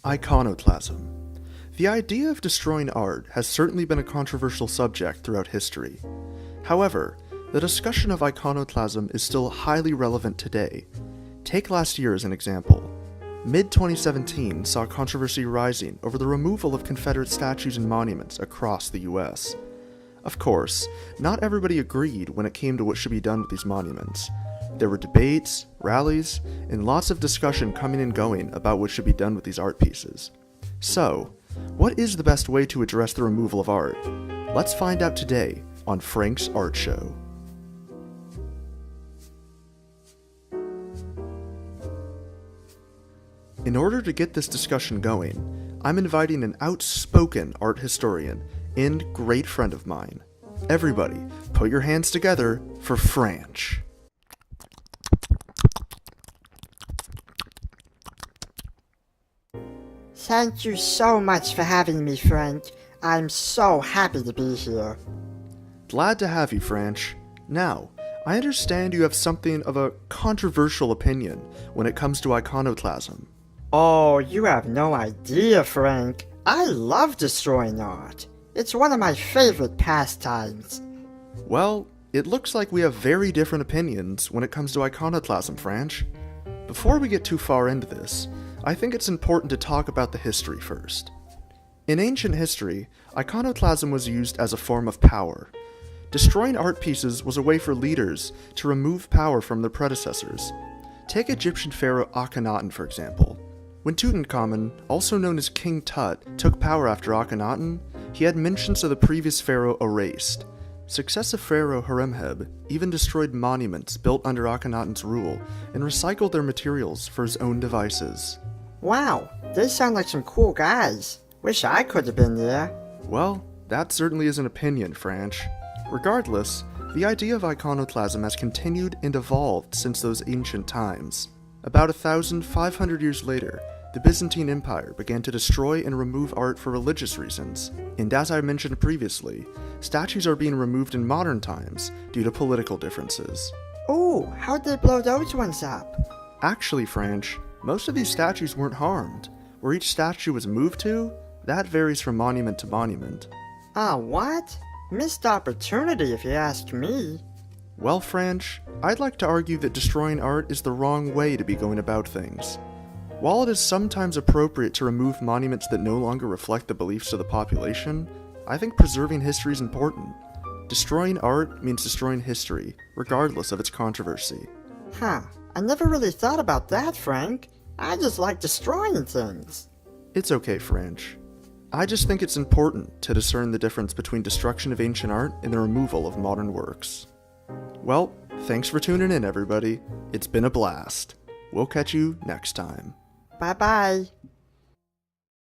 Iconoclasm. The idea of destroying art has certainly been a controversial subject throughout history. However, the discussion of iconoclasm is still highly relevant today. Take last year as an example. Mid-2017 saw controversy rising over the removal of Confederate statues and monuments across the US. Of course, not everybody agreed when it came to what should be done with these monuments. There were debates, rallies, and lots of discussion coming and going about what should be done with these art pieces. So, what is the best way to address the removal of art? Let's find out today on Frank's Art Show. In order to get this discussion going, I'm inviting an outspoken art historian and great friend of mine. Everybody, put your hands together for Franch. Thank you so much for having me, Frank. I'm so happy to be here. Glad to have you, Franch. Now, I understand you have something of a controversial opinion when it comes to iconoclasm. Oh, you have no idea, Frank. I love destroying art. It's one of my favorite pastimes. Well, it looks like we have very different opinions when it comes to iconoclasm, Franch. Before we get too far into this, I think it's important to talk about the history first. In ancient history, iconoclasm was used as a form of power. Destroying art pieces was a way for leaders to remove power from their predecessors. Take Egyptian pharaoh Akhenaten, for example. When Tutankhamun, also known as King Tut, took power after Akhenaten, he had mentions of the previous pharaoh erased. Successive pharaoh Horemheb even destroyed monuments built under Akhenaten's rule and recycled their materials for his own devices. Wow, they sound like some cool guys. Wish I could have been there. Well, that certainly is an opinion, Franch. Regardless, the idea of iconoclasm has continued and evolved since those ancient times. About 1,500 years later, the Byzantine Empire began to destroy and remove art for religious reasons, and as I mentioned previously, statues are being removed in modern times due to political differences. Ooh, how'd they blow those ones up? Actually, Franch, most of these statues weren't harmed. Where each statue was moved to, that varies from monument to monument. What? Missed opportunity if you ask me. Well, Franch, I'd like to argue that destroying art is the wrong way to be going about things. While it is sometimes appropriate to remove monuments that no longer reflect the beliefs of the population, I think preserving history is important. Destroying art means destroying history, regardless of its controversy. Huh, I never really thought about that, Frank. I just like destroying things. It's okay, Franch. I just think it's important to discern the difference between destruction of ancient art and the removal of modern works. Well, thanks for tuning in, everybody. It's been a blast. We'll catch you next time. Bye-bye.